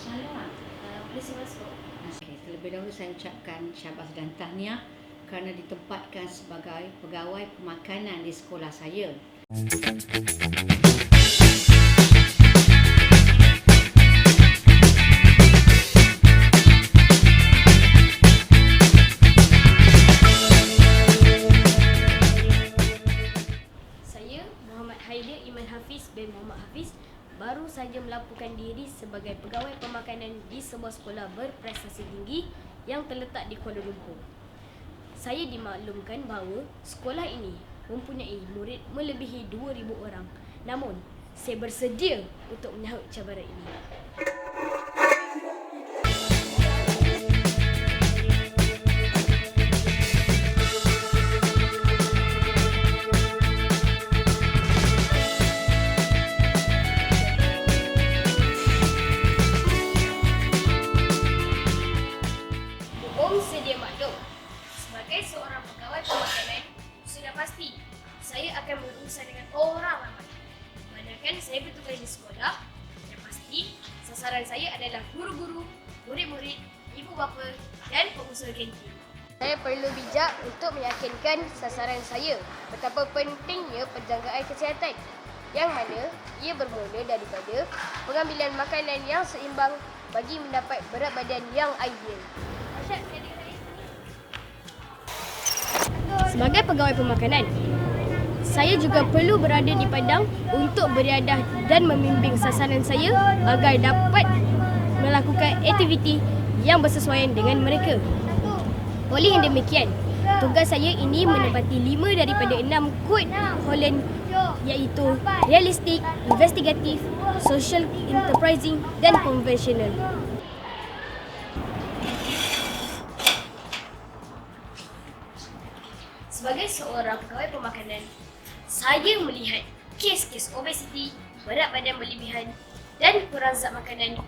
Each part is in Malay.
Alah, Boleh saya masuk? okey, terlebih dahulu saya ucapkan syabas dan tahniah kerana ditempatkan sebagai pegawai pemakanan di sekolah saya. Saya Muhammad Haider Iman Hafiz bin Muhammad Hafiz baru saja melaporkan diri sebagai pegawai pemakanan di sebuah sekolah berprestasi tinggi yang terletak di Kuala Lumpur. Saya dimaklumkan bahawa sekolah ini mempunyai murid melebihi 2,000 orang. Namun, saya bersedia untuk menyahut cabaran ini. Sedia maklum, sebagai seorang pegawai pemakanan, sudah pasti saya akan berurusan dengan orang ramai. Manakala saya bertugas di sekolah, sudah pasti sasaran saya adalah guru-guru, murid-murid, ibu bapa dan pengusaha kantin. Saya perlu bijak untuk meyakinkan sasaran saya betapa pentingnya penjagaan kesihatan, yang mana ia bermula daripada pengambilan makanan yang seimbang bagi mendapat berat badan yang ideal. Sebagai pegawai pemakanan, saya juga perlu berada di padang untuk beriadah dan membimbing sasaran saya agar dapat melakukan aktiviti yang bersesuaian dengan mereka. Oleh yang demikian, tugas saya ini menepati 5 daripada 6 kod Holland, iaitu realistik, investigatif, social enterprising dan konvensional. Sebagai seorang pegawai pemakanan, saya melihat kes-kes obesiti, berat badan berlebihan dan kurang zat makanan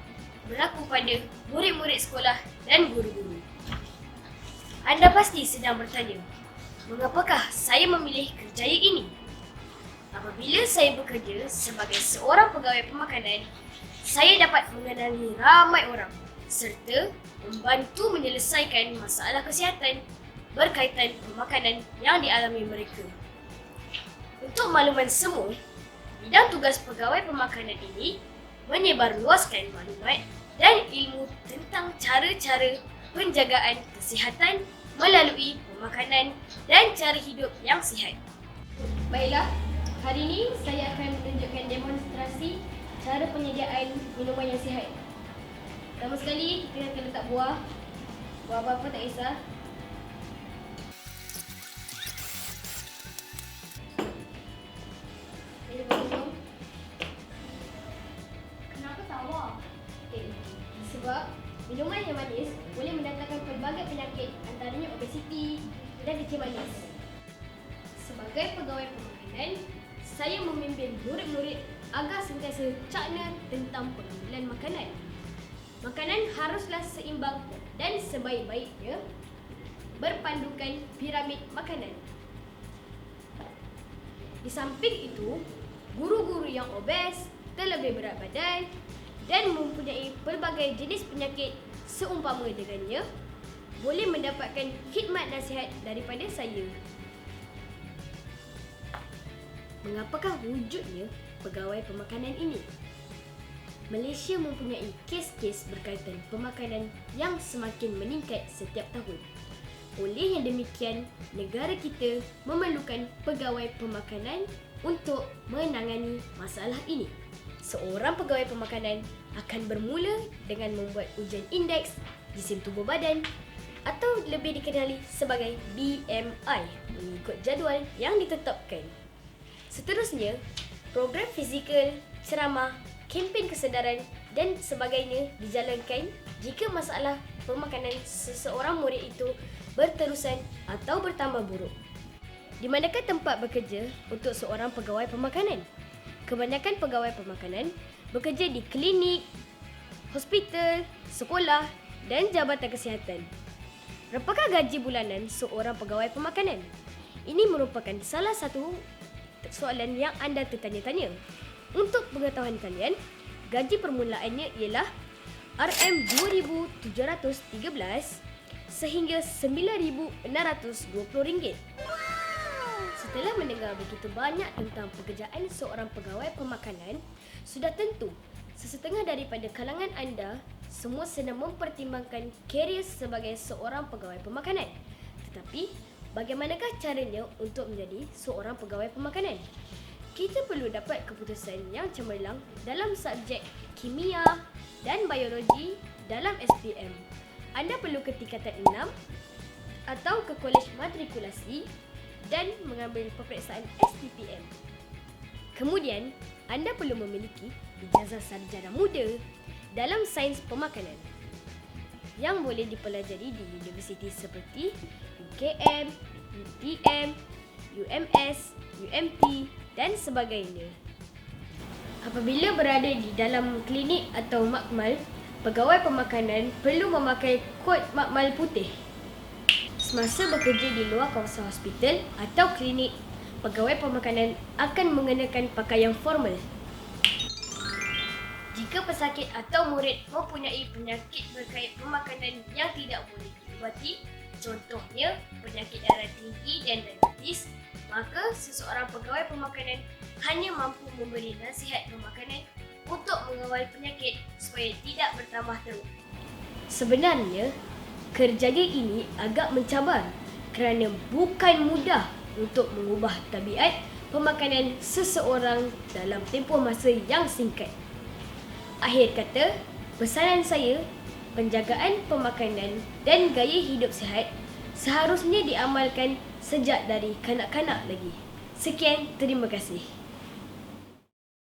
berlaku pada murid-murid sekolah dan guru-guru. Anda pasti sedang bertanya, mengapakah saya memilih kerjaya ini? Apabila saya bekerja sebagai seorang pegawai pemakanan, saya dapat mengenali ramai orang serta membantu menyelesaikan masalah kesihatan berkaitan pemakanan yang dialami mereka. Untuk makluman semua, bidang tugas pegawai pemakanan ini menyebarluaskan maklumat dan ilmu tentang cara-cara penjagaan kesihatan melalui pemakanan dan cara hidup yang sihat. Baiklah, hari ini saya akan menunjukkan demonstrasi cara penyediaan minuman yang sihat. Pertama sekali, kita akan letak buah. Buah apa-apa tak kisah. Kenapa tawa? Sebab minuman yang manis boleh mendatangkan pelbagai penyakit, antaranya obesiti dan kecil manis. Sebagai pegawai pemakanan, saya membimbing murid-murid agar sentiasa cakna tentang pengambilan makanan. Makanan haruslah seimbang dan sebaik-baiknya berpandukan piramid makanan. Di samping itu, guru-guru yang obes, terlebih berat badan dan mempunyai pelbagai jenis penyakit seumpama dengannya boleh mendapatkan khidmat nasihat daripada saya. Mengapakah wujudnya pegawai pemakanan ini? Malaysia mempunyai kes-kes berkaitan pemakanan yang semakin meningkat setiap tahun. Oleh yang demikian, negara kita memerlukan pegawai pemakanan untuk menangani masalah ini. Seorang pegawai pemakanan akan bermula dengan membuat ujian indeks jisim tubuh badan atau lebih dikenali sebagai BMI mengikut jadual yang ditetapkan. Seterusnya, program fizikal, ceramah, kempen kesedaran dan sebagainya dijalankan jika masalah pemakanan seseorang murid itu berterusan atau bertambah buruk. Di manakah tempat bekerja untuk seorang pegawai pemakanan? Kebanyakan pegawai pemakanan bekerja di klinik, hospital, sekolah dan jabatan kesihatan. Berapakah gaji bulanan seorang pegawai pemakanan? Ini merupakan salah satu soalan yang anda tertanya-tanya. Untuk pengetahuan kalian, gaji permulaannya ialah RM2713 sehingga RM9,620. Setelah mendengar begitu banyak tentang pekerjaan seorang pegawai pemakanan, sudah tentu sesetengah daripada kalangan anda semua sedang mempertimbangkan karier sebagai seorang pegawai pemakanan. Tetapi, bagaimanakah caranya untuk menjadi seorang pegawai pemakanan? Kita perlu dapat keputusan yang cemerlang dalam subjek kimia dan biologi dalam SPM. Anda perlu ke tingkatan 6 atau ke kolej matrikulasi dan mengambil peperiksaan STPM. Kemudian, anda perlu memiliki ijazah sarjana muda dalam sains pemakanan yang boleh dipelajari di universiti seperti UKM, UTM, UMS, UMT dan sebagainya. Apabila berada di dalam klinik atau makmal, pegawai pemakanan perlu memakai kod makmal putih. Semasa bekerja di luar kawasan hospital atau klinik, pegawai pemakanan akan mengenakan pakaian formal. Jika pesakit atau murid mempunyai penyakit berkait pemakanan yang tidak boleh diubati, contohnya penyakit darah tinggi dan diabetes, maka seseorang pegawai pemakanan hanya mampu memberi nasihat pemakanan untuk mengawal penyakit supaya tidak bertambah teruk. Sebenarnya, kerjaya ini agak mencabar kerana bukan mudah untuk mengubah tabiat pemakanan seseorang dalam tempoh masa yang singkat. Akhir kata, pesanan saya, penjagaan pemakanan dan gaya hidup sihat seharusnya diamalkan sejak dari kanak-kanak lagi. Sekian, terima kasih.